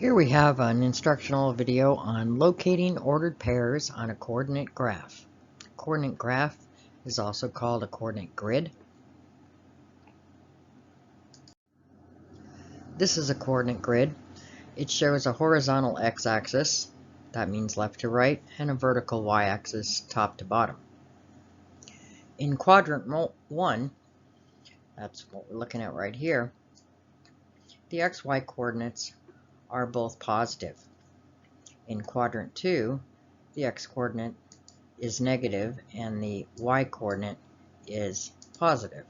Here we have an instructional video on locating ordered pairs on a coordinate graph. A coordinate graph is also called a coordinate grid. This is a coordinate grid. It shows a horizontal x-axis, that means left to right, and a vertical y-axis, top to bottom. In quadrant 1, that's what we're looking at right here, the xy coordinates are both positive. In quadrant 2, the x-coordinate is negative and the y-coordinate is positive.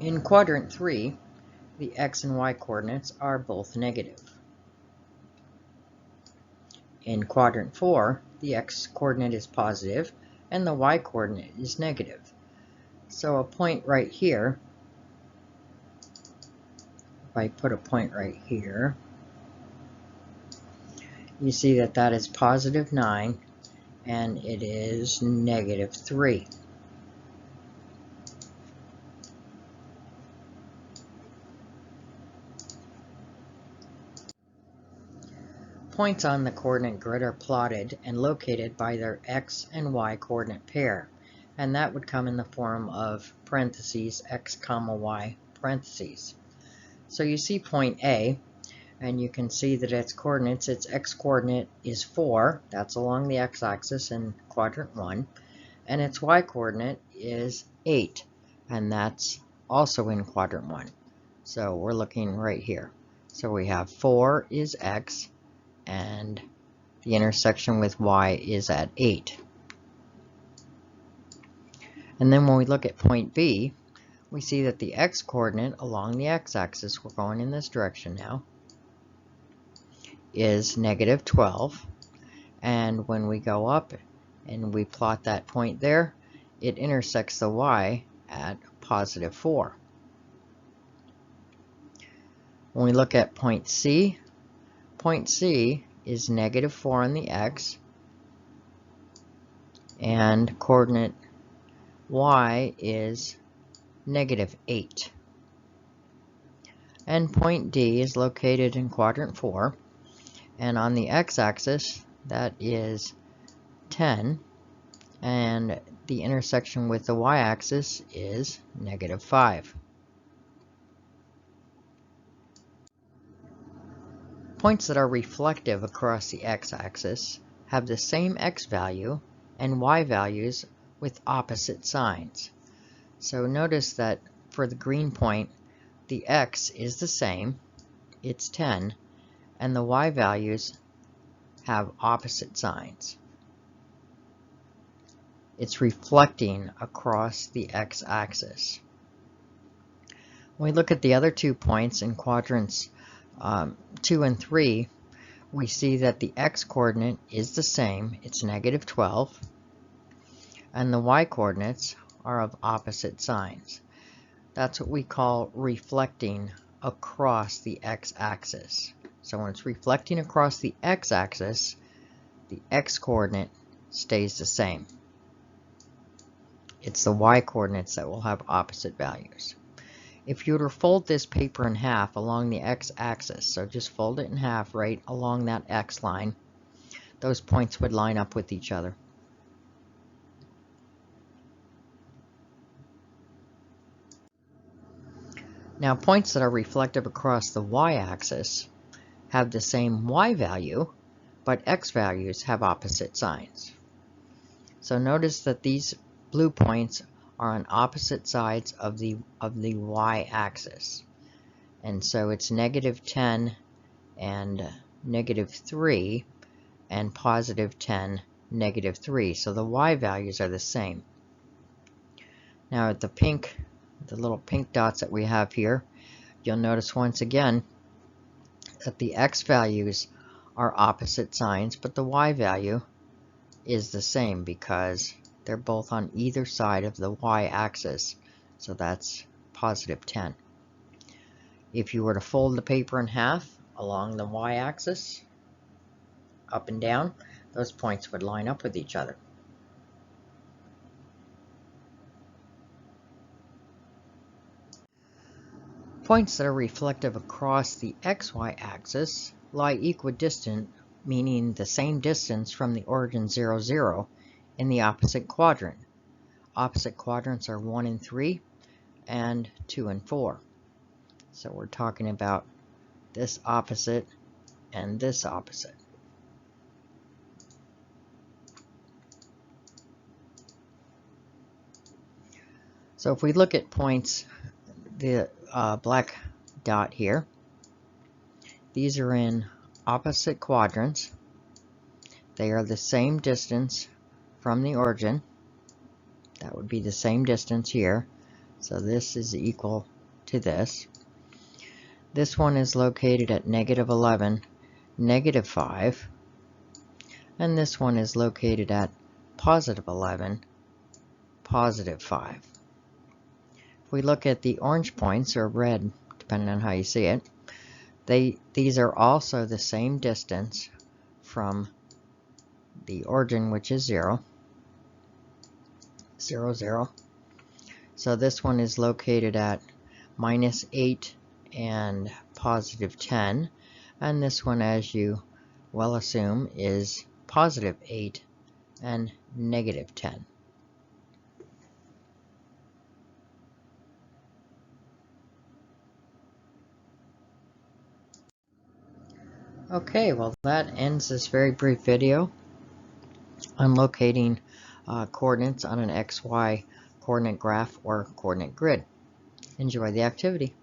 In quadrant 3, the x and y coordinates are both negative. In quadrant 4, the x-coordinate is positive and the y-coordinate is negative. So a point right here, if I put a point right here, you see that that is positive 9 and it is negative 3. Points on the coordinate grid are plotted and located by their x and y coordinate pair, and that would come in the form of parentheses x comma y parentheses. So you see point A, and you can see that its coordinates, its x-coordinate is 4, that's along the x-axis in quadrant 1, and its y-coordinate is 8, and that's also in quadrant 1. So we're looking right here. So we have 4 is x, and the intersection with y is at 8. And then when we look at point B, we see that the x-coordinate along the x-axis, we're going in this direction now, is negative 12. And when we go up and we plot that point there, it intersects the y at positive 4. When we look at point C is negative 4 on the x, and coordinate y is negative 8. And point D is located in quadrant 4, and on the x-axis that is 10, and the intersection with the y-axis is negative 5. Points that are reflective across the x-axis have the same x value and y values with opposite signs. So notice that for the green point, the x is the same, it's 10, and the y values have opposite signs. It's reflecting across the x-axis. When we look at the other 2 points in quadrants 2 and 3, we see that the x-coordinate is the same, it's negative 12, and the y-coordinates are of opposite signs. That's what we call reflecting across the x-axis. So when it's reflecting across the x-axis, the x-coordinate stays the same. It's the y-coordinates that will have opposite values. If you were to fold this paper in half along the x-axis, so just fold it in half right along that x line, those points would line up with each other. Now points that are reflective across the y-axis have the same y value, but x values have opposite signs. So notice that these blue points are on opposite sides of the y-axis. And so it's negative 10 and negative 3 and positive 10, negative 3. So the y values are the same. Now at the little pink dots that we have here, you'll notice once again that the x values are opposite signs, but the y value is the same because they're both on either side of the y-axis, so that's positive 10. If you were to fold the paper in half along the y-axis, up and down, those points would line up with each other. Points that are reflective across the xy axis lie equidistant, meaning the same distance from the origin 0, 0 in the opposite quadrant. Opposite quadrants are 1 and 3 and 2 and 4. So we're talking about this opposite and this opposite. So if we look at points, the black dot here, these are in opposite quadrants. They are the same distance from the origin. That would be the same distance here. So this is equal to this. This one is located at -11, -5. And this one is located at +11, +5. If we look at the orange points, or red, depending on how you see it, these are also the same distance from the origin, which is 0, 0, 0. So this one is located at -8 and +10, and this one, as you well assume, is +8 and -10. Okay, well that ends this very brief video on locating coordinates on an XY coordinate graph or coordinate grid. Enjoy the activity.